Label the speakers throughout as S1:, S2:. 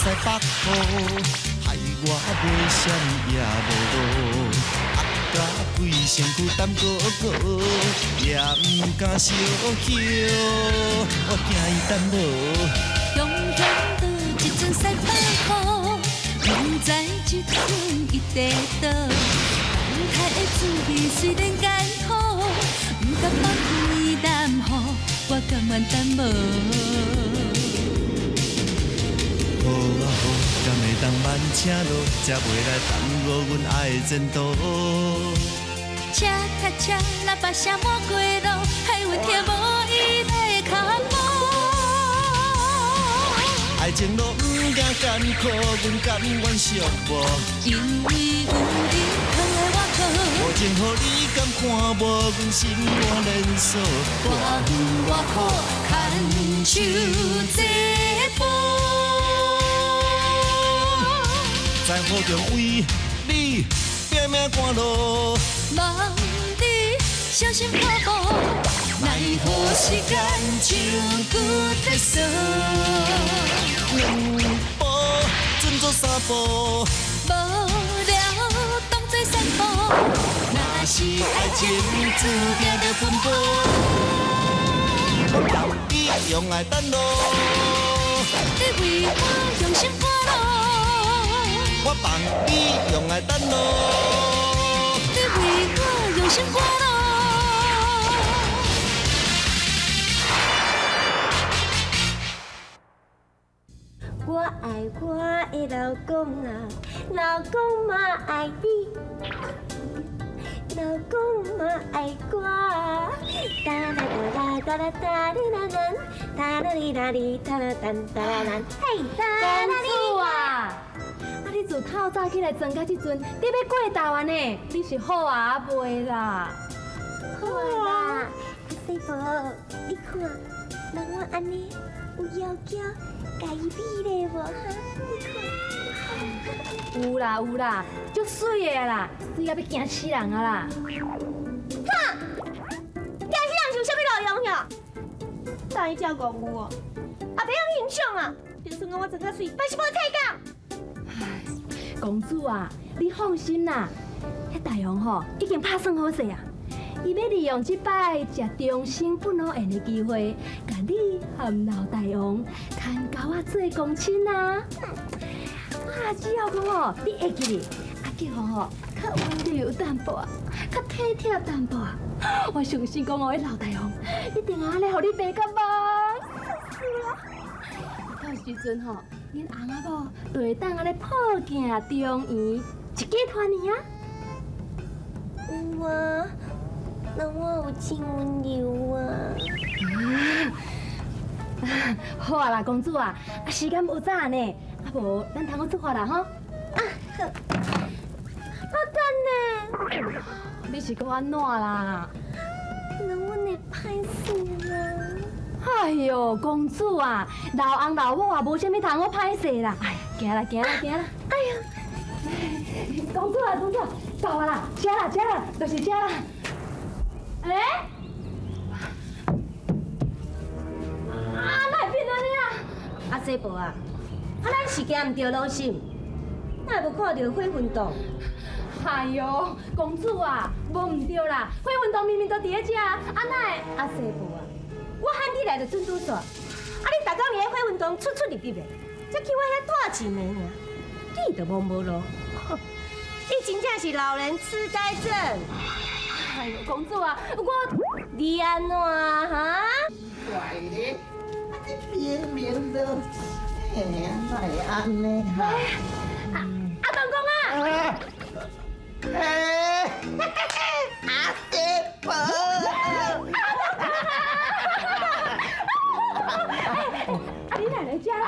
S1: 西北雨，害我买啥也无路。压甲规身躯胆哥哥，也毋敢小叫，我惊伊等无。
S2: 雄雄倒一阵西北雨，不知这阵伊地倒。等待的滋味虽然艰苦，不敢放开淡雨，我甘愿等无。
S1: 好啊好，敢会当慢车路，才袂来耽误阮爱的前途。
S2: 车卡车喇叭声满过路，害阮听无伊的脚步。
S1: 爱情路不惊艰苦，阮甘愿寂寞。
S2: 因为有你藏在我肚，
S1: 无情予你敢看无，阮心肝连锁。
S2: 我远我苦，牵手这步。
S1: 在雨中为你拼命赶路，
S2: 望你小心脚步，奈何时间像骨在锁。
S1: 两步转做三步，
S2: 无聊当作散步，若是爱情注定着分拨。
S1: 我让你用爱等路，
S2: 你为我用心赶路。
S1: 我放你用爱等路，
S2: 你为我用心赶路。
S3: 我爱我的老公啊，老公嘛爱你，老公嘛爱我。哒啦哒啦哒啦哒哩啦啦，哒啦哩啦哩哒啦哒哒啦啦，嘿哒啦哩。
S4: 公主啊！你自透早起来装到这阵，你要过头啊呢？你是好啊袂啦？
S3: 好啦，细婆，你看，人我安尼有要求，介意美丽无哈？你看。
S4: 有啦有啦，足水的啦，水啊要惊死人啊啦！
S3: 哈！惊死人是有啥物路用呀？大伊照顾我，啊别用欣赏啊！就算我装较水，嘛是无体讲。
S4: 公主啊，你放心啦，迄大王吼已经拍算好势啊，伊要利用这摆食终身不老宴的机会，甲你和老大王牵交啊做公亲啊。只要讲吼，你会记哩，结婚吼较温柔淡薄，较体贴淡薄，我相信讲迄老大王一定安尼互你白干吧。到时阵吼。恁翁仔某就会当安尼抱镜中圆，一家团圆啊！
S3: 有啊，那我有真温柔啊。
S4: 好啊啦，公主啊，时间有早呢，无咱通去出发啦吼。
S3: 好，我等呢。
S4: 你是搁安怎啦？
S3: 那我会歹势啦。
S4: 哎呦，公主啊，老翁老母啊，无啥物通好歹势啦。哎，行啦，行啦，行啦。哎呀，公主啊，公主，到啊啦，吃啦，吃啦，就是吃啦。哎，哪会变安尼啊？
S3: 细婆啊，咱是行唔对路线，哪会无看到火运动？
S4: 哎呦，公主啊，无唔对啦，火运动明明都伫咧遮，哪会？
S3: 细婆啊。我喊你来就准拄煞，你逐工伫火运动出入入的，才去我遐带钱的尔，你都无路，你真正是老人痴呆症。
S4: 哎呦，公主啊，
S3: 你安怎哈？
S5: 坏咧，你明明都，哪会安尼哈？
S4: 公公啊！
S5: 阿姐婆。
S4: 你哪来遮啦？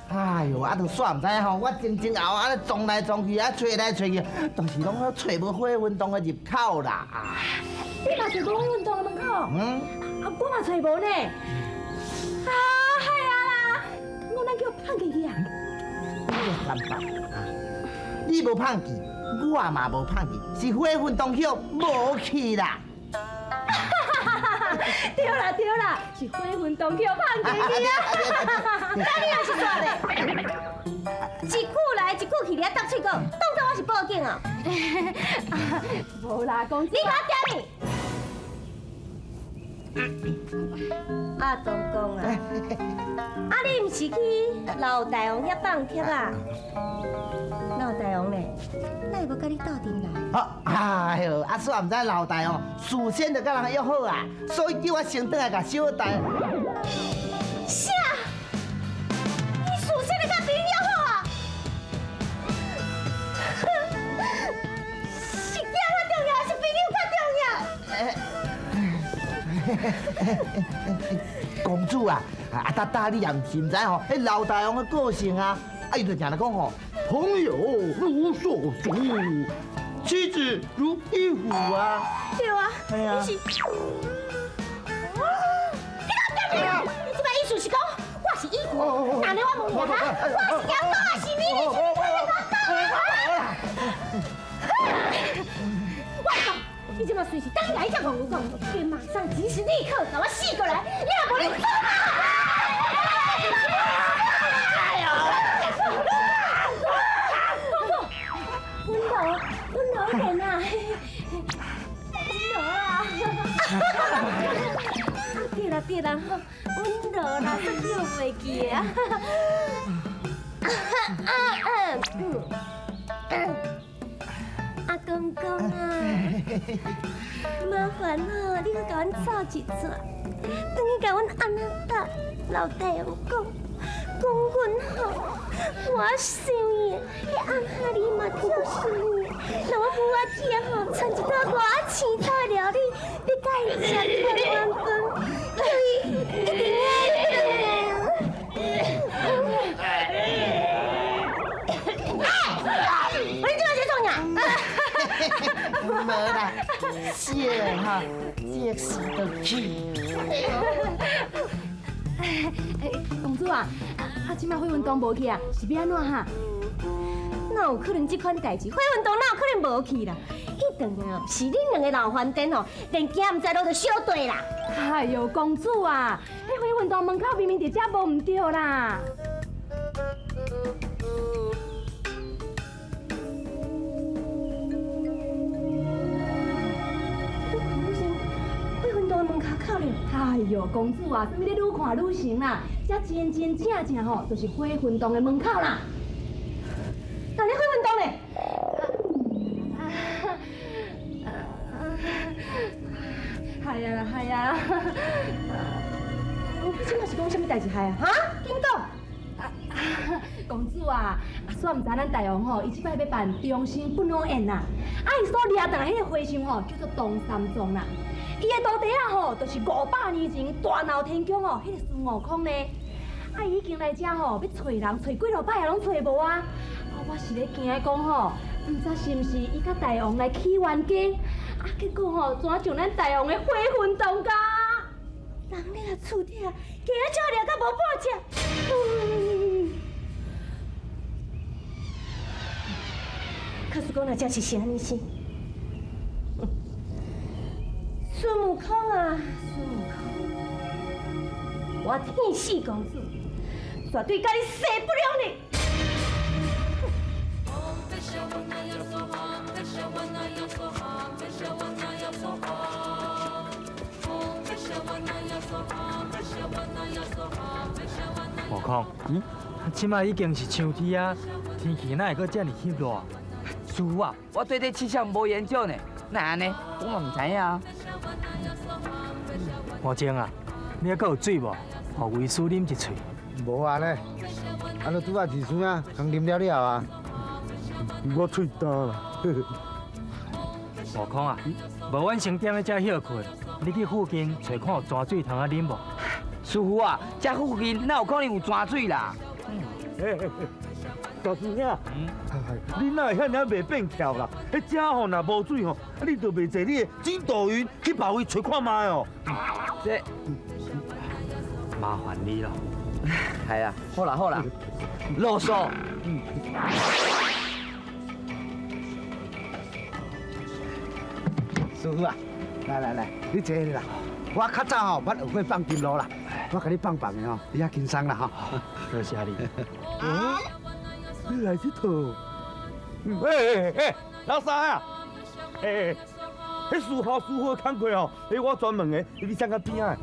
S5: 哎呦，都煞唔知吼，我前前后后撞来撞去，找来找去，但是拢找无火运动的入口啦。
S4: 你嘛找无火运动的门口？我嘛找无呢。害啊啦！我咱叫胖记去啊！
S5: 你个三八，你无胖记，我嘛无胖记，是火运动票无去啦。
S4: 对啦，是火运动叫胖记去啊！
S3: 那你也是啥嘞？一句来一句去，你还搭嘴讲，当作我是报警哦。
S4: 无啦，公主。
S3: 你给我点你！啊，东公啊，你毋是去老大王遐放贴啊？老大王咧，哪会无甲你斗阵来？
S5: 哎呦，阿叔也唔知老大哦，事先就甲人约好啊，所以叫我先倒来甲小大。
S3: 啥？你事先就甲别人约好啊？是囝较重要，还是朋友较重要？
S5: 公主啊，大大你也唔是唔知吼，迄老大王的个性啊，伊就常常讲吼，朋友如所属，妻子如衣服啊。
S3: 对啊，
S5: 哎呀
S3: 你是。你这摆意思是讲我是衣服，哪能我问你哈？我是羊羔还是你？我讲，你这摆随时等来才跟我讲，便马上及时立刻给我死过来，你也无你走啊！哎呦！公主，温柔一点呐，温柔啊！对啦，温柔啦，真叫袂记啊！阿公公啊，麻烦哦，你去甲阮走一撮，等于甲阮安那搭老大王讲，阮吼，我想伊，迄暗下里嘛跳想伊，若我扶我姐吼，穿一道外青草的料理，你甲伊食团圆饭，叫伊一定爱。我你这个是创啥？
S5: 无啦，这哈，这是得去。
S4: 公主啊，即摆火运动无去啊，是要安怎哈？
S3: 哪有可能这款代志？火运动哪有可能无去啦？迄顿哦，是恁两个老番颠哦，连行唔知路就小队啦。
S4: 哎呦，公主啊，你火运动门口明明伫遮无唔对啦。哎呦，公主啊，什么你愈看愈神啦？这真正吼，就是火运动的门口啦。
S3: 那你火运动嘞？嗨呀！你这嘛是讲什么代志嗨啊？哈？紧讲！
S4: 公主啊，煞唔知咱大王吼，伊即摆要办终身不老宴啦。伊所掠倒迄个花箱吼，叫做东山庄啦。伊的徒弟啊吼，就是500年前大闹天宫哦，迄个孙悟空呢。伊已经来遮吼，要找人找几落摆也拢找无啊。我是咧惊讲吼，唔知是毋是伊甲大王来起冤家，结果吼，怎上咱大王的火运动家？
S3: 人咧啊厝底啊，鸡仔照掠到无半只。可是讲那真是啥呢是？孙悟空啊，孙悟空，我天使公主绝对甲你势不两立。
S6: 悟空，即摆已经是秋天啊，天气哪会阁遮尔热热？
S7: 师傅啊，我对这气象无研究呢，哪安尼？我嘛唔知影。
S6: 魔精啊，你还阁有水无？互为师啉一喙。
S8: 无啊呢，安尼拄啊治水啊，刚啉了了啊，我喙干啦。
S6: 悟空啊，无阮先踮咧遮休困，你去附近找看有泉水通啊啉无？
S7: 师傅啊，这附近哪有可能有泉水啦？
S8: 大师兄，你哪会遐尔袂变巧啦？迄遮吼若无水吼，你就袂坐你的筋斗云去别位找看卖哦。
S7: 这
S6: 麻烦你咯。
S7: 系啊，好啦，啰嗦。
S8: 师傅啊，来，你坐啦。我较早吼捌学过放金锣啦，我甲你放放的吼，你遐轻松啦吼。
S6: 多谢你。
S8: 你来佚佗？老三啊，迄书校师傅的工课吼，我专门的，你上到边仔。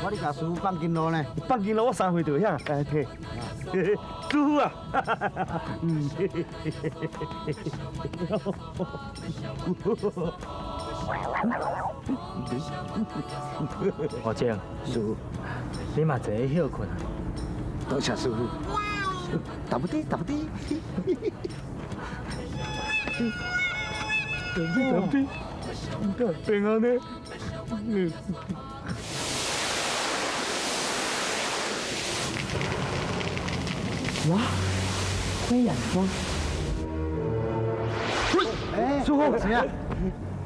S5: 我咧甲师傅放金路呢，
S8: 放金路我3岁就晓，来摕。师傅啊，
S6: 吴静，
S5: 师傅，
S6: 你嘛坐去休困啊。
S5: 多谢师傅。打不低，打不低。
S8: 打不低，平安呢？
S7: 哇，灰眼霜。
S5: 师傅，谁啊？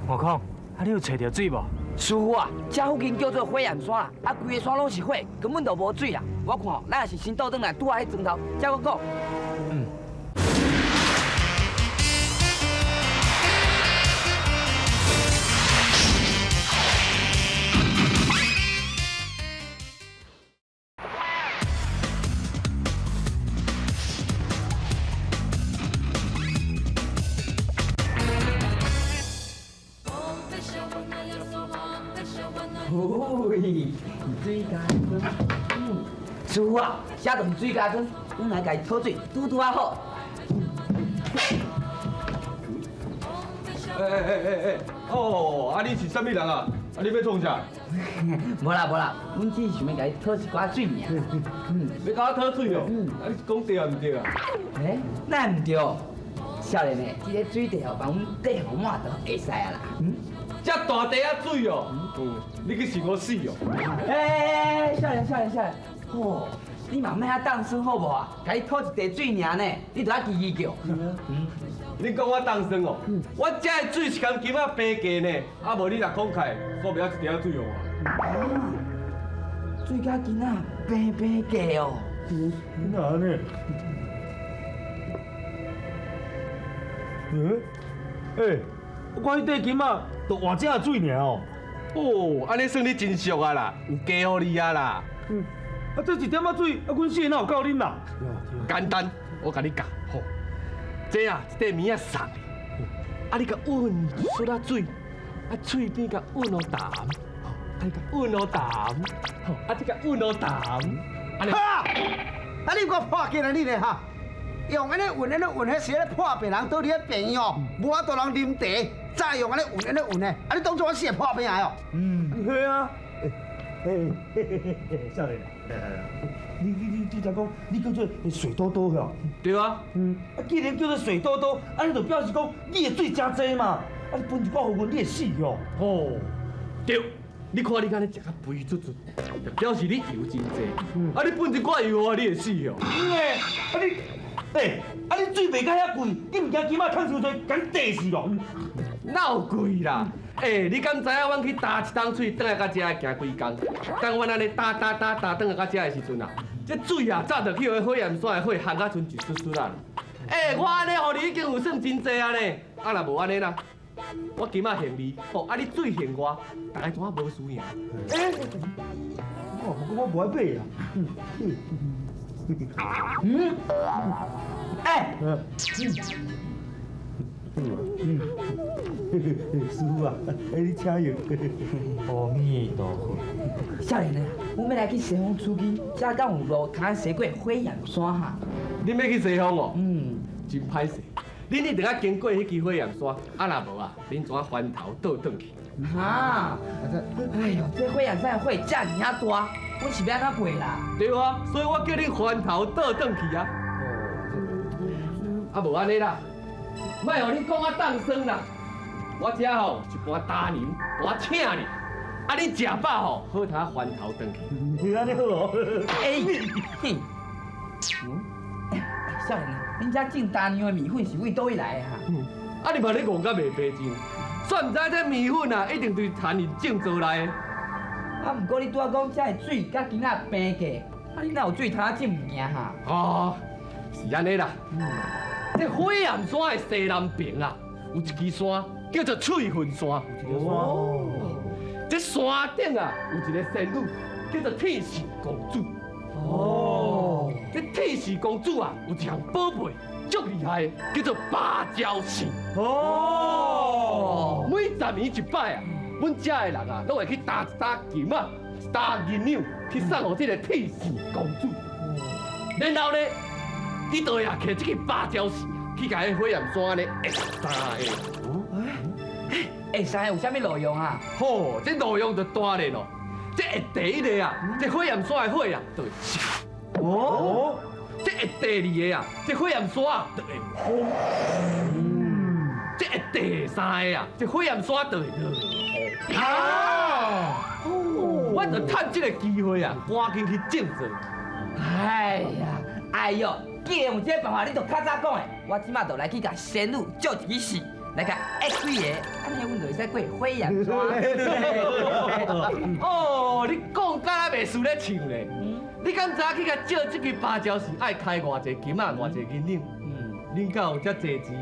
S6: 悟空，你有找到水无？
S7: 师傅啊，这附近叫做火焰山啦，规个山拢是火，根本就无水啦。我看咱也是先倒转来拄下迄砖头，才搁讲。水加汤，师傅啊，这就是水加汤，阮来家讨水，拄啊好。
S9: 哦，你是啥物人啊？你要创啥？
S7: 无啦，阮只是想要家讨一寡水尔。
S9: 要甲我讨水哦？你是讲对啊，毋对啊？
S7: 那毋对，少年诶，这个水地哦，帮阮底好满就会使啊啦。
S9: 这大地啊水哦，你去是我死哦！
S7: 少年，哦，你嘛莫遐当生好无啊？家己讨一地水尔呢，你就遐叽叫。
S9: 你讲我当生哦？我这的水是共金仔平价呢，啊无你若慷慨，说不了一条水哦。
S7: 水甲金仔平价哦。
S8: 哪呢？我看迄块金仔都换正水尔哦。
S9: 哦，安尼算你真俗啊啦，有加互你啊啦。
S8: 这一点仔水，阮四个哪有够啉啦？
S9: 简单，我甲你教，吼，这啊一块棉仔送的，你甲อุ่出啊水，嘴边甲อุ่落淡，你甲อุ่落淡，你甲อุ่落淡，安尼。
S5: 哈！你给我破起来你咧哈！用安尼运迄时咧破病人倒伫咧病院哦，无法度人啉茶，再用安尼运咧，你当作我是会破病来哦？
S8: 对啊。少年，你才讲你叫做水多多吼？
S9: 对啊。
S8: 既然叫做水多多，你就表示讲你的水真济嘛，你分一寡互阮，你会死哦。
S9: 哦，对。你看你敢咧食甲肥足足，就表示你油真济。你分一寡油啊，你会死哦。
S8: 你水卖甲遐贵，你唔惊金仔趁伤多，甲你地死咯？
S9: 哪有贵啦？你敢知影阮去打一桶水，倒来到遮行几工？当阮安尼打倒来到遮的时阵啊，这水啊早就去迄火焰山的火烘甲剩一丝丝啦。我安尼互你已经有算真济啊呢。若无安尼啦，我今仔限你，你水限我，大家怎啊无输赢？
S8: 我不爱买啊。师傅啊，你请药。
S6: 阿弥陀佛。
S7: 少年啊，阮要来去西方出击，才敢有路通西过火焰山哈。
S9: 你要去西方哦？真歹势，恁一定要经过迄支火焰山，若无啊，恁怎啊翻头倒转去？
S7: 哎呦，这火焰山的火遮尔大，阮是要安怎过啦？
S9: 对啊，所以我叫你翻头倒转去啊。无安尼啦，莫互你讲我当生啦。我遮吼一盘大牛，我请你。你食饱吼，好通翻头转去。
S8: 安尼好哦。
S7: 少年啊，恁遮种大牛的米粉是为倒位来的哈？
S9: 你嘛咧戆甲袂白净，算毋知这米粉啊，一定对田里种做来的。
S7: 毋过你拄仔讲遮的水甲今仔平价，你哪有水通种物件哈？
S9: 是安尼啦。这火焰山的西南边啊，有一支山叫做翠云山。这山顶啊，有一个仙女叫做天使公主。这天使公主啊，有一项宝贝足厉害的，叫做芭蕉扇。
S8: 哦，
S9: 每10年一摆啊，阮遮的人啊，都会去打一打金啊，打银两去送互这个铁扇公主。然后呢，伊就会摕这个芭蕉扇去甲迄火焰山呢下
S7: 下山有啥物路用啊？
S9: 吼，这路用就大咧咯。这下第一个啊，这火焰山的火啊，就会烧。
S8: 哦，
S9: 这下第二个啊，这火焰山啊，就会风。这下第三个啊，这火焰山就会落雨。啊！我就趁这个机会啊，赶紧去种做。
S7: 哎呦，既然有这个办法，你就较早讲的，我即马就来去甲仙女借一支扇，来甲下几个，安尼阮就会使过火焰山。
S9: 哦，你讲甲袂输咧唱咧。你敢知去甲借这支芭蕉扇爱开偌济金啊，偌济银两？你敢有遮济钱？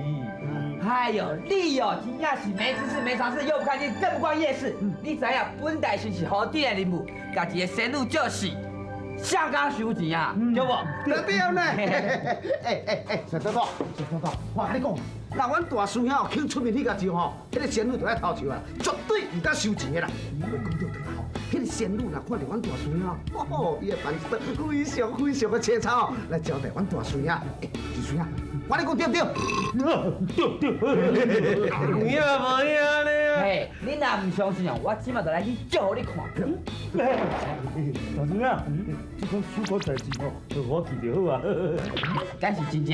S7: 哎呦，你哦，真正是没知识、没常识，又不看见，更不逛夜市。你知影本代是好顶的任务，甲一个仙女借扇，相当收钱啊，对不？
S5: 对呢。小豆豆，我跟你讲，若阮大师兄肯出面去甲招吼，迄个仙女就爱头树啊，绝对唔敢收钱的啦。讲到对啦吼，迄个仙女若看到阮大师兄，哦，伊会办非常的清楚哦，来招待阮大师兄。大师兄，我跟你讲对不对？
S9: 你也无遐咧。
S7: 嘿，你若唔相信哦，我即马就来去借互你看。
S8: 大师兄，这款小可代志哦，我记着好啊。
S7: 敢是真正？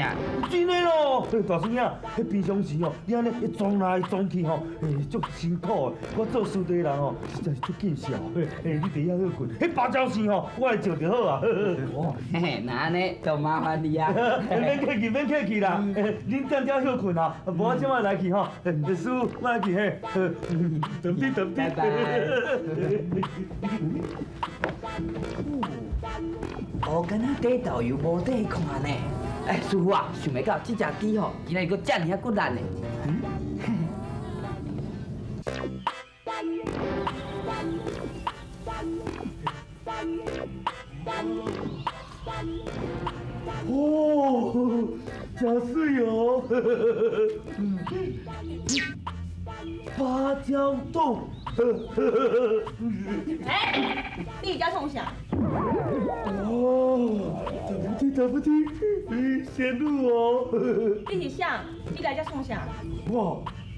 S8: 真的咯，大师兄，迄平常时哦，你安尼一撞来撞去吼，足辛苦的。我做师弟人哦，实在是足见笑。你第一好困，迄芭蕉扇吼，我来照就好啊。
S7: 嘿嘿，那安尼就麻烦你啊。
S8: 免客气啦，恁点点好困啊，无我即摆来去吼，师傅我来去嘿，等
S7: 拜拜。哦，敢若底豆油无底看呢。哎，师傅啊，想袂到这只鸡吼，竟然佫遮尔啊骨力呢。
S8: 哦，真水哦！芭蕉豆。
S3: 哎，你家从啥？
S8: 哦，对不起，仙女哦。
S3: 你是啥？你家从啥？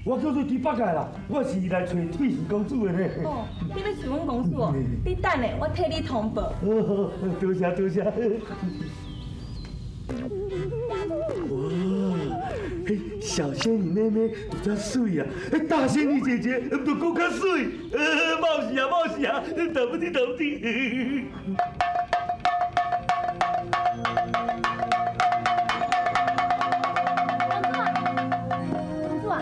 S8: 我叫做猪八戒啦，我是来找铁扇公主的呢。
S3: 哦，你要找阮公主哦？你等下，我替你通报。
S8: 多谢。哇，小仙女妹妹真水啊！大仙女姐姐都更较水。冒死啊！对不起。
S4: 公主啊，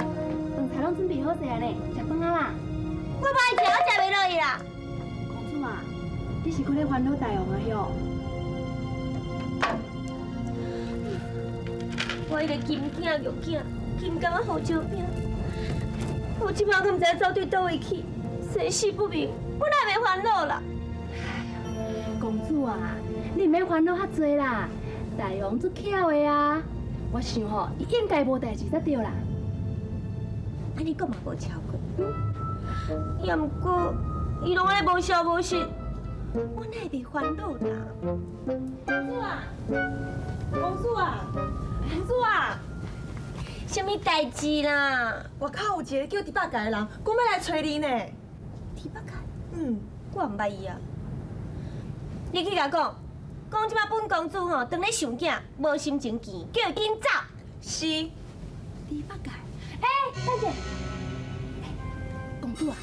S4: 饭菜拢准备好势啊呢，食饭啊啦。
S3: 我无爱食，我食袂落去啦。
S4: 公主啊，你是搁咧烦恼大王啊哟？
S3: 我迄个金囝玉囝，金刚啊好照命，我即摆都唔知走对倒位去，生死不明，我哪袂烦恼啦？
S4: 公主啊，你唔免烦恼遐多啦，大王足巧的啊。我想吼，伊应该无代志才对啦。
S3: 安尼讲嘛无超过，也毋过伊拢安尼无消无息，我哪会烦恼啦？公主啊！公主啊！什么代志啦？
S10: 外口有一个叫猪八戒的人，讲要来找你呢。
S3: 猪八戒？
S10: 我唔捌伊啊。
S3: 你去甲讲，即摆本公主吼，当咧想囝，无心情见，叫伊紧走。
S10: 是。
S4: 猪八戒，等者，公主啊，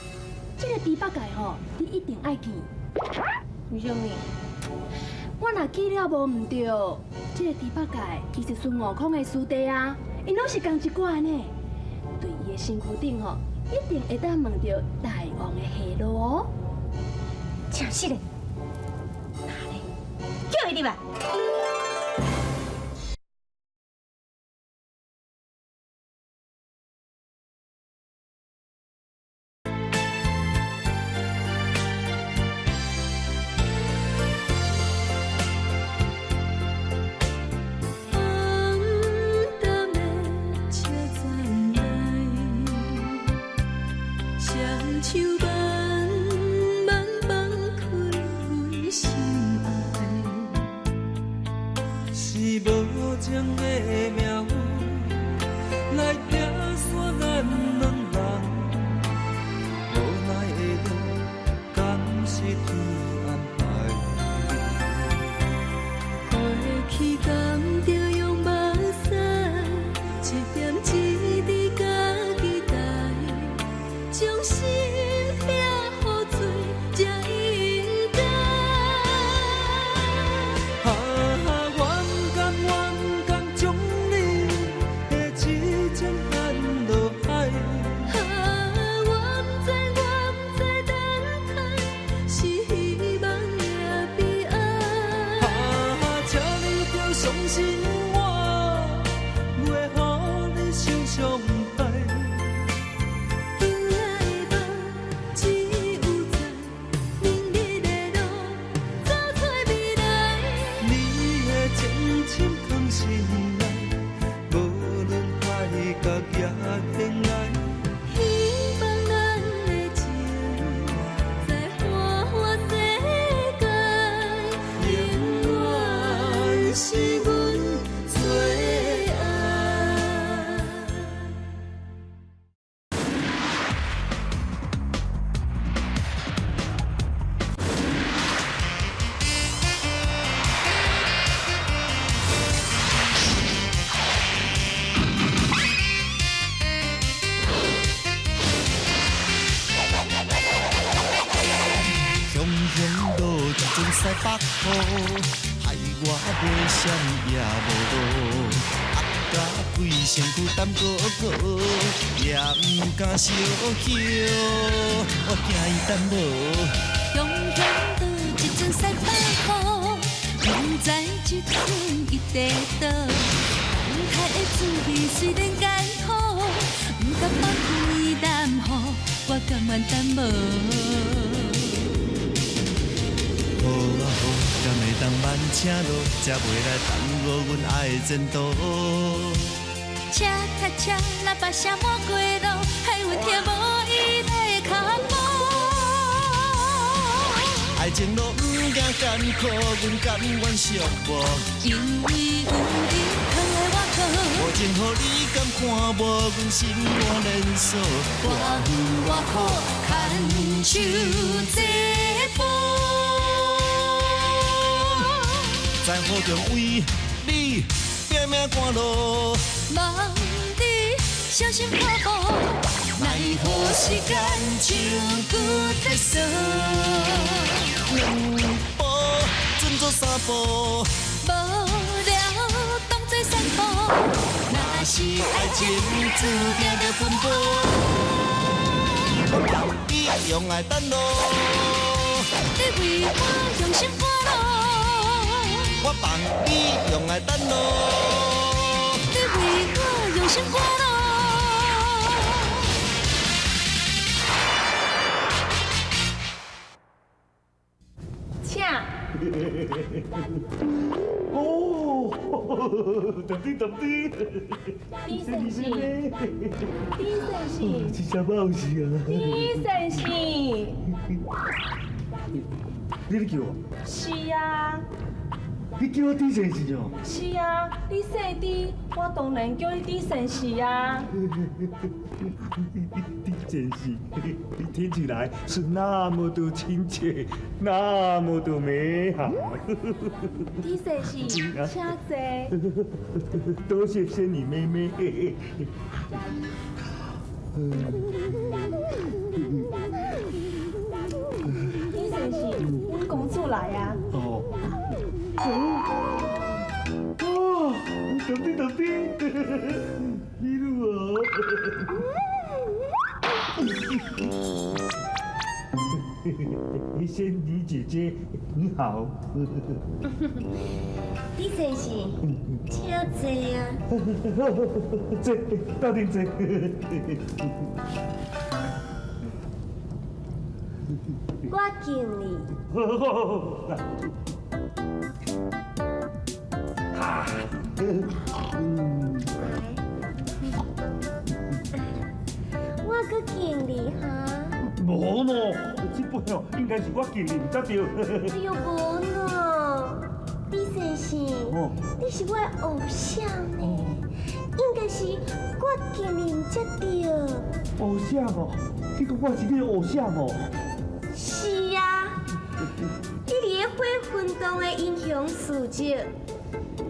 S4: 这个猪八戒吼，你一定爱见。
S3: 为什么？
S4: 我若记了无唔对，这个猪八戒其实孙悟空的师弟啊，因拢是同一挂呢。对伊的身躯顶吼，一定会当问到大王的下落哦。
S3: 真是嘞，哪嘞？叫伊入来。
S1: 西北雨，害我要啥也无路。压甲规身躯胆高高，也毋敢小叫，我惊伊等无。
S2: 雄雄倒一阵西北雨，不知这阵伊在倒。等待的滋味虽然艰苦，不敢放开淡雨，我甘愿等无。
S1: 好啊好，敢会当慢车路，才袂来耽误阮爱的前途。
S2: 车踏车，喇叭声满过路，害我听无伊来的脚步。
S1: 爱情路毋惊艰苦，阮甘愿寂寞。
S2: 因为有你靠的我靠，
S1: 无情予你敢看无，阮心肝连锁。
S2: 我有我苦，牵手这步。
S1: 在雨中为你拼命赶路，
S2: 望你小心脚步，奈何时间像骨铁锁。
S1: 两步转做三步，
S2: 无聊当作散步，若是爱情注定着分步。
S1: 我放你用爱等路，
S2: 你为我用心赶路。
S1: 我放你用爱等路，
S2: 你为我用心赶路。
S10: 请。
S8: 哦，特地特地，
S4: 李先生，李先生，
S8: 这啥冒事啊？
S4: 李先生，
S8: 你咧叫我？
S4: 是啊，
S8: 你叫我李先生哦？
S4: 是啊，你姓李，我当然叫你李先生啊。
S8: 李先生，你听起来是那么的亲切，那么的美好。
S4: 李先生，请坐。
S8: 多谢仙女妹妹。
S4: 李先生，阮公主来啊。
S8: 哦。哦，特地特地，你如仙女姐姐，你好。
S3: 李先生，请坐啊。
S8: 坐，到底坐。
S3: 我敬你。我搁敬你哈。
S8: 无喏，这本哦应该是我敬你，唔才对。
S3: 哎呦无喏，李先生，你是我的偶像呢，应该是我敬你唔才对。
S8: 偶像哦，你讲我是你的偶像哦？
S3: 是啊，你伫个火运动的英雄事迹，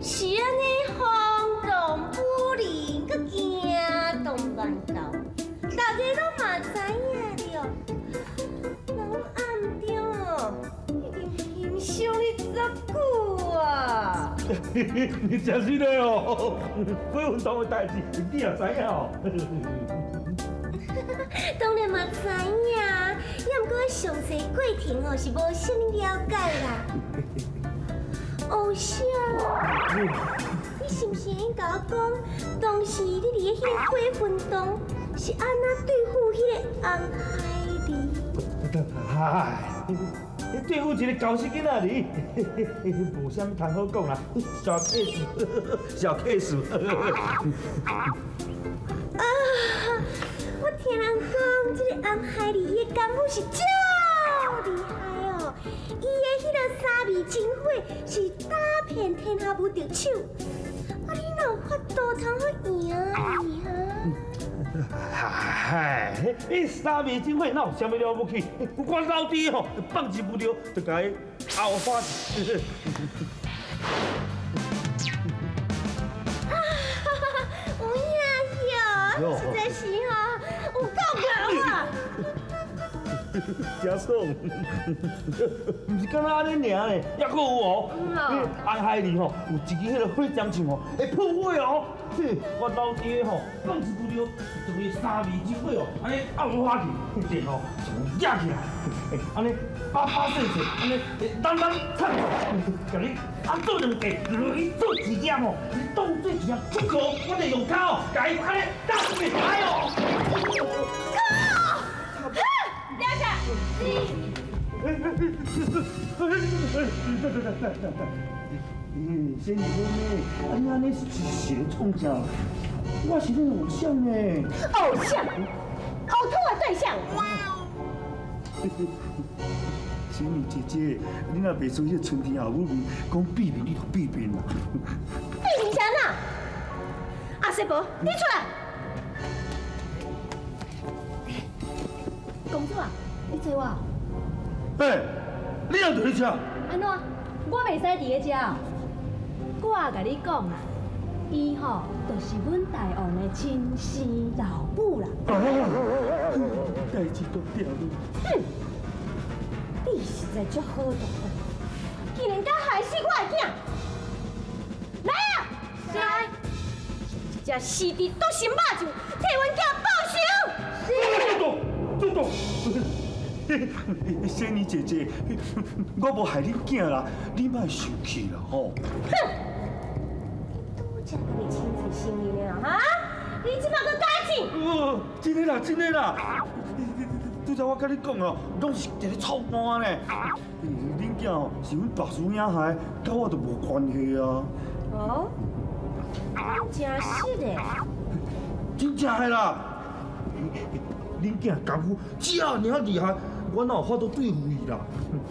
S3: 是安尼轰动武林，搁惊动万道，大家拢嘛知影了。人暗中哦，已经欣赏你足久啊。
S8: 你真是的哦，火运动的代志你也知影哦。
S3: 当然嘛知影，也毋过详细过程哦是无啥物了解啦。偶像，你是毋是应甲我讲，当时你伫迄个火运动是安怎对付迄个红海狸？
S8: 嗨，对付一个高息囡仔哩，无啥物通好讲啦，小 case， 小 case。
S3: 啊！我听人讲，这个红海狸的功夫是超厉害哦，伊的迄个三味真火是打遍天下无敌手。啊，你哪有法度通好赢伊哈？
S8: 嗨，迄三味真火哪有啥物了不起？我老弟吼，放一不着就甲伊后发。有影哟，实在是吼有够强啊！真爽，唔是敢若安尼尔呢，还佫有哦，红海里吼有一支迄个火箭枪吼会喷火哦，我老爹吼放一支了，就会3米之火哦，安尼按花去，然后就压起来，安尼巴细细，安尼单插，甲你按做2下，你做1件吼，你当做1件出口，我就用脚哦，甲伊安尼打出去，哎呦！ 仙女妹妹，你安尼是写创啥？我是你偶像呢。
S3: 偶像，呕吐的对象。
S8: 仙女姐姐，你若袂说迄个春天后母面讲避免，你就避免啦。
S3: 避免啥呐？阿师伯，你出来。
S4: 公主啊，你找我？
S8: 哎，你哪在吃？
S4: 安怎？我袂使伫咧遮哦。我甲你讲啊，伊吼就是阮大王的亲生老母啦。
S8: 代志都掉了。
S3: 你实在足好毒，竟然敢害死我的囝！来啊！来！一只死伫毒心肉酱，替阮囝报仇！
S8: 主动。仙女姐姐，我无害恁囝啦，你莫生气啦吼。
S3: 哼！拄则甲你亲自承认的啦，哈！你即马搁假钱？
S8: 真的啦，真的啦。拄则我甲你讲哦，拢是一个臭蛋呢。恁囝哦是阮大叔兄害，甲我都无关系啊。
S3: 哦，真是的。
S8: 真正的啦。恁囝功夫这尔厉害，我哪有法度对付伊啦？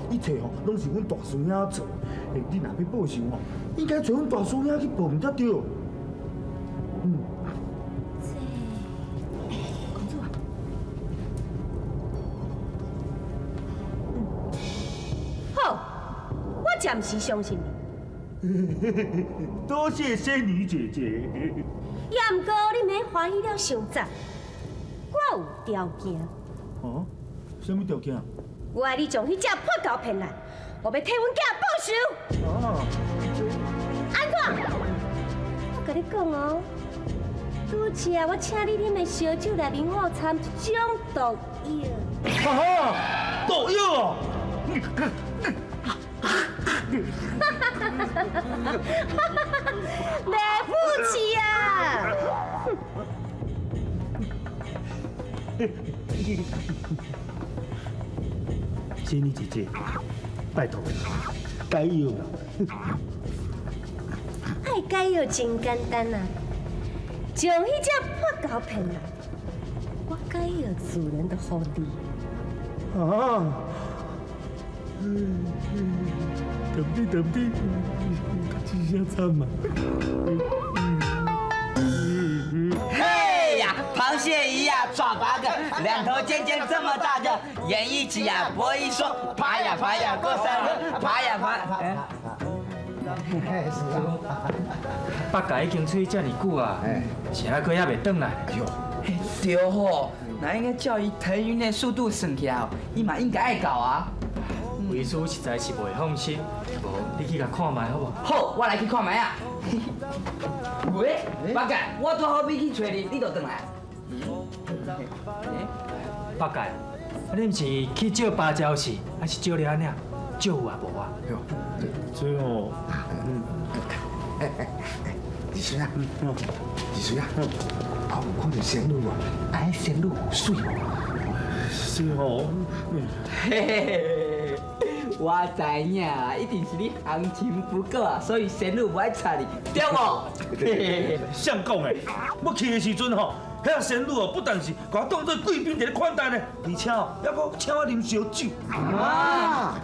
S8: 一切吼拢是阮大叔兄做。你若要报仇吼，应该找阮大叔兄去报唔才对。
S3: 公主啊。好，我暂时相信你。
S8: 多谢仙女姐姐。
S3: 也毋过你免欢喜了伤早，我有条件。
S8: 哦，什么条件？
S3: 我爱你将迄只破狗骗来，我要替阮囝报仇。
S8: 啊，
S3: 安怎？我甲你讲哦，拄则我请你啉的烧酒内面我有掺一种毒药。
S8: 哈，毒药啊！
S3: 来不起啊！
S8: 仙女姐姐，拜托，解药啦！
S3: 爱解药真简单啊，将迄只破狗骗来，我解药自然就好你。
S8: 啊！等你，这下惨嘛！
S7: 嘿呀，螃蟹一样抓8个，2头尖尖这么大个，演一起呀，播一说，爬呀爬呀过山河，爬呀爬。
S6: 八甲已经出去这么久啊，是还阁还袂转来？
S7: 对吼，那应该照伊腾云的速度算起来哦，伊嘛应该爱搞啊。
S6: 为师实在是袂放心，无你去甲看卖好无？
S7: 好，我来去看卖啊。喂，八戒，我拄好要去找你，你就转来。
S6: 八戒，你毋是去借芭蕉树，还是借你安尼？借有啊无啊？
S8: 这哦，
S5: 二叔啊，二叔啊，我有看到仙女哦，哎，仙女有水哦。
S8: 是哦。
S7: 嘿嘿嘿，我知影啦，一定是你行情不够啊，所以仙女不爱插你，对无？
S8: 谁讲的？我去的时阵吼，遐仙女哦，不但是把我当做贵宾在咧款待呢，而且哦，还佫请我啉烧酒。
S5: 啊！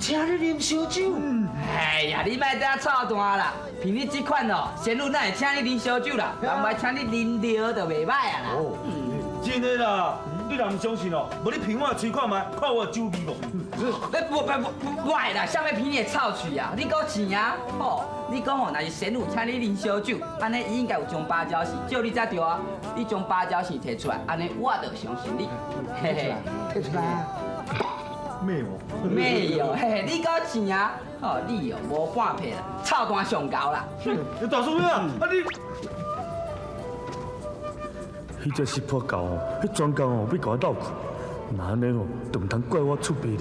S5: 请你啉烧酒？
S7: 哎呀，你莫在臭蛋啦！凭你这款哦，仙女哪会请你啉烧酒啦？人袂请你啉尿就袂歹啊啦。
S8: 真的啦，你若唔相信哦，无你凭我的喙看卖，看我的酒味无？
S7: 不爱啦，啥物凭你的臭喙啊？你讲钱啊？吼，你讲吼，若是仙女请你啉烧酒，安尼伊应该有将芭蕉叶，照你才对啊。你将芭蕉叶摕出来，安尼我就相信你。嘿嘿，
S5: 摕出来啊！
S8: 咩哦？
S7: 没有，嘿嘿，你讲钱啊？吼，你哦无半撇啦，臭蛋上高啦。
S8: 大叔兄啊，你迄只是破狗哦，迄专工哦要甲我斗去，那安尼哦，就唔通怪我出卖你。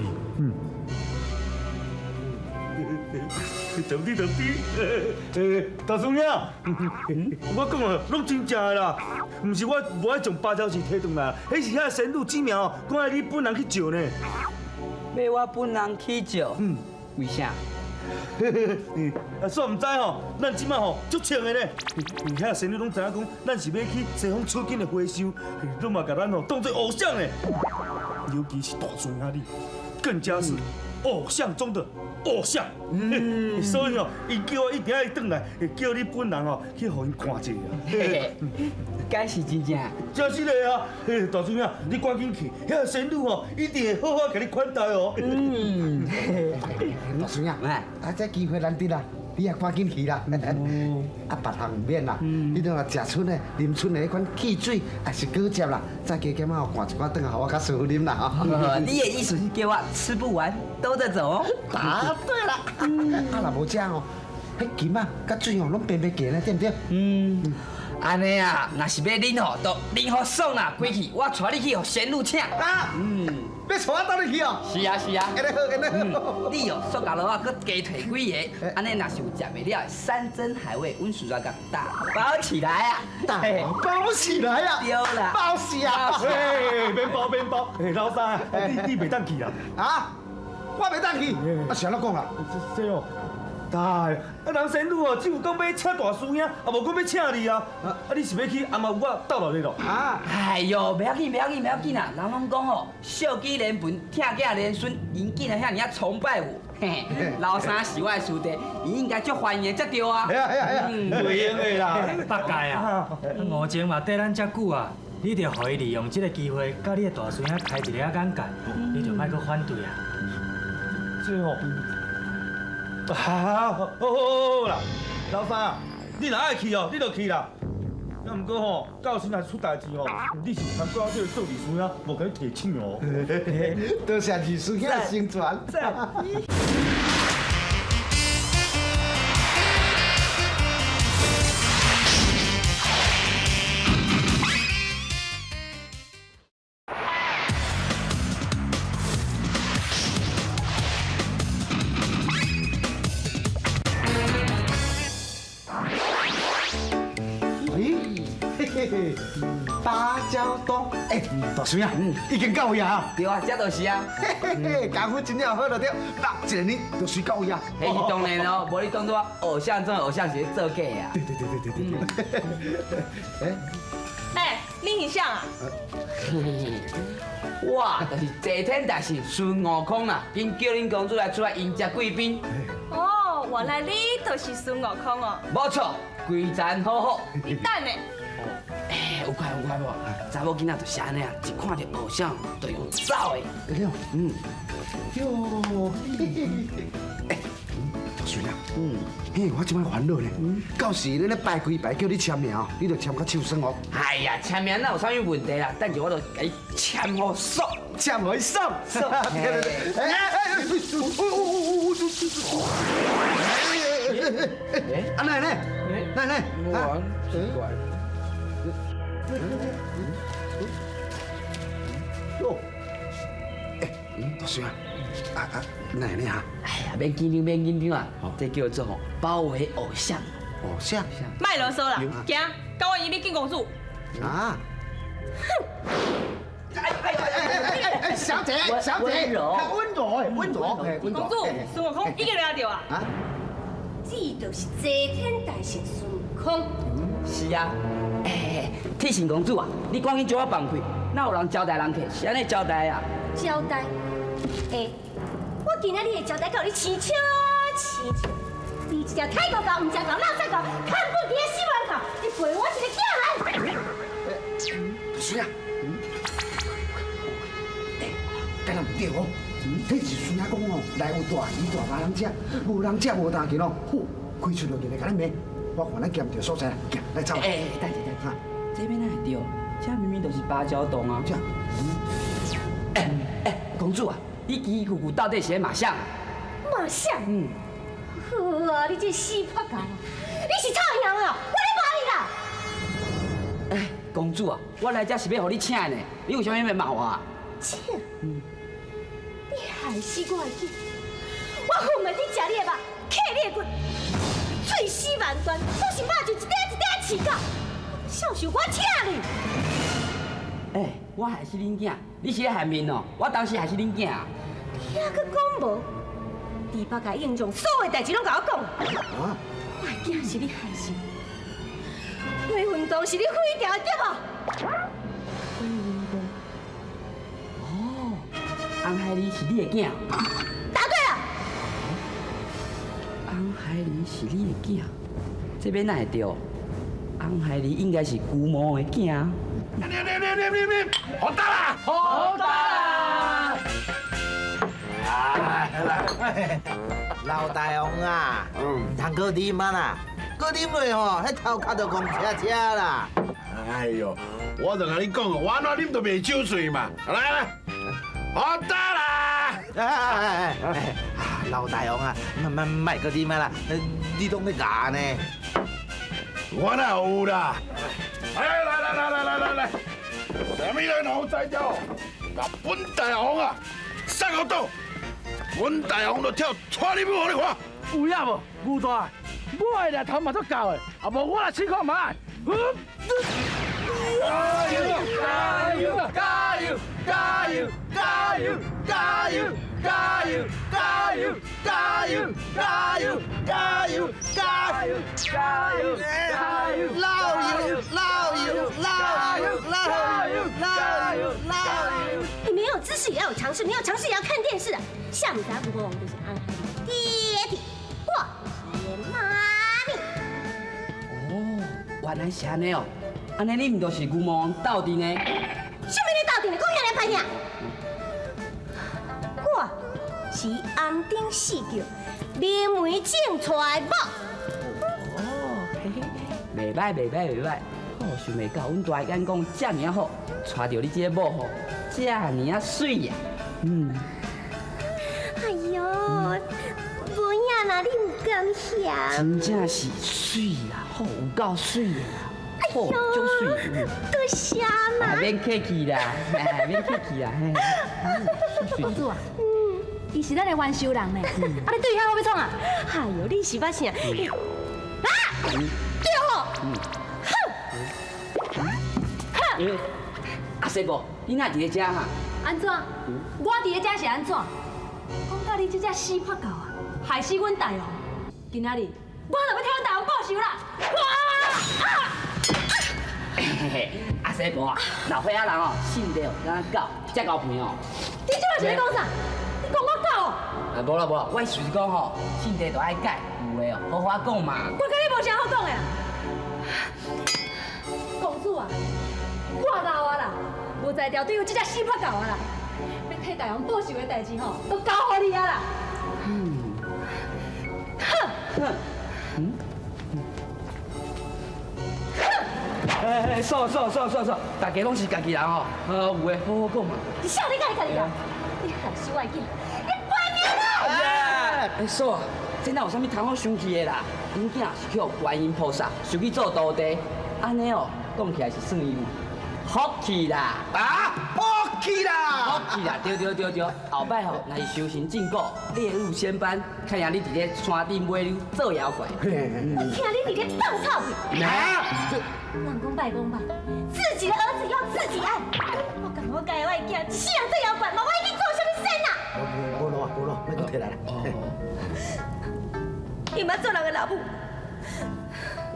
S8: 对对，大叔兄，我讲哦，拢真正的啦，唔是我无爱将芭蕉叶摕转来，迄是遐仙女指名哦，讲爱你本人去招呢。
S7: 要我本人去招？为啥？
S8: 煞唔知吼，咱即摆吼足穿的呢。遐仙女拢知影讲，咱是要去西方取经的回收，拢嘛甲咱吼当作偶像呢。尤其是大孙啊你，更加是偶像中的偶像。所以哦，伊叫我一定要转来，叫你本人哦去互因看一下。
S7: 嘿嘿，敢是真正？
S8: 真是的啊！大孙啊，你赶紧去，遐仙女哦一定会好好甲你款待哦。
S5: 大孙啊，这机会难得啦，你也赶紧去啦。别项唔免啦，你都话食春的、啉春的迄款汽水，也是果汁啦。再加减啊，换一寡顿啊，我较舒服啉啦。
S7: 你的意思是叫我吃不完兜着走哦？
S5: 答对啦。若无这样哦，迄金啊、甲水哦，拢平平价呢，对不对？
S7: 安尼啊，若是要啉吼，就啉好爽啦，归去，我带你去互仙女请。
S5: 要带我倒你去哦？
S7: 是啊是啊。
S5: 安尼好，安尼好。
S7: 你哦，塑胶螺啊，搁加摕几个，安尼若是有食袂了的山珍海味，阮叔叔甲打包起来啊！
S5: 打包起来啊！
S7: 对啦，
S5: 包死啊！
S8: 嘿，免包免包，老三，你袂当去啊？
S5: 啊，我袂当去，谁安怎讲啦？
S8: 这哦。人仙女哦，只有讲要请大师兄，也无讲要请你啊。你是要去阿妈有我斗落去咯？
S7: 哎呦，不要紧啦，人拢讲吼，孝基连盆，疼囝连孙，因竟然遐尔崇拜我。嘿，老三是我的师弟，伊应该足欢迎才对啊。
S8: 袂用的啦，
S6: 八戒啊，五情嘛缀咱遮久啊，你着互伊利用这个机会，甲你的大孙仔开一个眼界，你就莫搁反对啊。
S8: 这哦。好啦，老三啊，你若爱去哦，你就去啦。那毋过吼，到时若出代志哦，你是通怪我这个做二叔啊，无甲你提醒哦。
S5: 多谢二叔兄宣传。芭蕉冻，大孙啊，已经到位啊！
S7: 对啊，这就是啊。
S5: 功夫真正好了对，一个年就随到位啊。
S7: 迄是当然哦，无你当作偶像中的偶像是做假啊。
S5: 对。
S10: 你很像啊。
S7: 我就是齐天大圣孙悟空啦，今叫恁公主来出来迎接贵宾。
S10: 哦，原来你就是孙悟空哦。
S7: 没错，规站好好。
S10: 你等呢？
S7: 有快无？查某囡仔就是安尼啊，一看到偶像就用走的。
S5: 哟，大孙啊，我即摆烦恼呢。到时恁咧拜几拜叫你签名哦，你就签到手酸哦。
S7: 哎呀，签名哪有啥物问题啦？等下我就给你签好爽，
S5: 签好爽。奶奶，
S7: 哇，奇怪。
S5: 哟，大孙啊，奶奶哈，
S7: 哎呀，免紧张啊，这叫做吼包围偶像。
S5: 偶像？
S10: 卖啰嗦啦，行，跟我一边见公主。
S5: 啊！小姐，
S7: 温柔，
S5: 温柔。
S10: 公主，孙悟空已经抓到啊！
S3: 啊，这就是齐天大圣孙悟空。
S7: 是啊，铁扇公主啊，你赶紧将我放开，哪有人招待人客是安尼招待啊？
S3: 交代，我今仔日的交代到你饲笑，你一只泰国狗，唔食狗，老菜狗，看不见洗碗狗，你陪我一个囝来。
S5: 大孙啊，敢若唔对哦。迄是孙阿公哦，来有大鱼大肉通食，无人食无当紧哦。好，开出落去来甲咱骂，我看咱咸着所在啦，行，来走。
S7: 等下，这边哪会对？这明明就是芭蕉洞啊！公主啊，你奇奇怪怪到底是在马相？
S3: 马相？好啊，你这死破狗！你是臭样哦，我咧骂你啦！
S7: 公主啊，我来这是要互你请的呢，你为什么要骂我啊？
S3: 请？你害死我的囝！我恨袂你食你的肉，啃你的骨，碎尸万段，都是肉就一块一块饲到，孝顺我请你。
S7: 我害死恁囝，你是咧害面哦？我当时害死恁囝啊！
S3: 听佮讲无？猪八戒应将所有代志拢甲我讲。我的囝是你害死，回运动是你毁掉的，对无？回运动。
S7: 红海里是你的囝。
S3: 答对了。
S7: 红海里是你的囝，这边哪会对？红海里应该是姑母的囝。
S8: 好大啦！好大啦！
S11: 来，老大王啊，唔通搁啉啊啦，搁啉落吼，迄头壳就讲车啦。
S8: 哎呦，我就甲你讲哦，我安怎啉都袂酒醉嘛。来，好大啦！
S11: 老大王啊，莫搁啉啊啦，你拢咧假呢？
S8: 我哪有啦？来，什么人好在着？那本大王啊，上好刀，本大王就跳踹你母，你看。
S6: 有影无？牛大，我的日头嘛足够的，啊无我来试看卖。加油！加油！加油！加油！加油！加油！加油！加油！加油！加油！加油！加油！加油！加油！
S3: 你没有知识也要有常识，没有常识也要看电视啊！下午咱国王就是安海爹地，我是妈咪。
S7: 原来是安尼哦，安尼你唔就是牛魔王斗阵呢？
S3: 什么你斗阵的？讲遐来拍尔！我是红顶四叫林梅种出来某。
S7: 袂歹，好想袂到，阮大干讲遮尔好，娶着你这个某吼，遮尔水呀！
S3: 哎呦，无影啦，你唔敢想。
S7: 真正是水啦，好有够水的啦，好足水。
S3: 多谢嘛。
S7: 免客气啦，免客气啦。
S4: 公主啊，伊是咱的元首人呢，啊你对伊遐好要创啊？
S3: 哎呦，你是捌啥？啊！对哦。
S7: 阿师傅，你哪伫咧遮哈？
S4: 安怎？我伫咧遮是安怎？讲到你这只死破狗啊，害死阮大王！今仔日我就要替阮大王报仇啦！
S7: 阿师傅啊，老岁仔人哦，性地哦，敢狗，遮狗皮哦。
S4: 你即摆是咧讲啥？你讲我狗哦？
S7: 无啦，我是讲吼，性地都爱改，有诶哦，好好讲嘛。
S4: 我跟你无啥好讲的啦。公主啊，我老啊啦，无才调对付这只死破狗啊啦，要替大王报仇的代志吼，都交互你啊啦。
S7: 算，大家拢是家己人吼，有诶好好讲嘛。
S3: 你少你家己啊！你害死我的囝，你搬命了！
S7: 嫂啊，这哪有啥物通好生气的啦？恁囝是去观音菩萨收去做徒弟，安尼哦，讲起来是算伊福气啦。
S11: 福气啦！
S7: 对，后摆吼，若是修行正果，列入仙班，看样你伫咧山顶买牛做妖怪。
S3: 我听你伫咧放臭屁！人讲拜，自己的儿子要自己爱。我感觉我家的囝一世人做妖怪，嘛我已经做什么神啊？
S11: 无咯，那个摕来啦。
S3: 你捌做人的老母，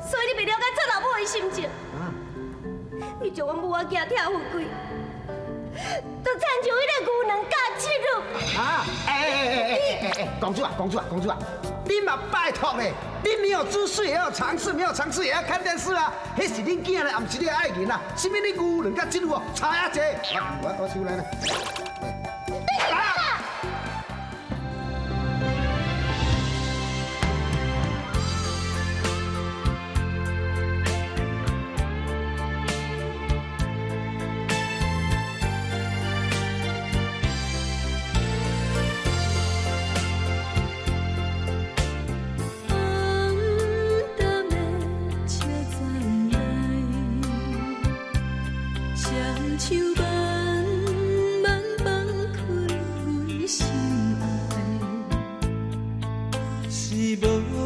S3: 所以你袂了解做老母的心情。你将阮母仔囝跳富贵，都亲像迄个牛郎嫁织女。
S5: 公主啊，你嘛拜托嘞，你没有知识也要尝试，没有尝试也要看电视啊。迄是恁囝嘞，也不是你的爱人啊。什么你牛郎甲织女哦，差呀济。我收来了。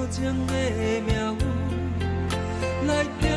S1: 情的命运来。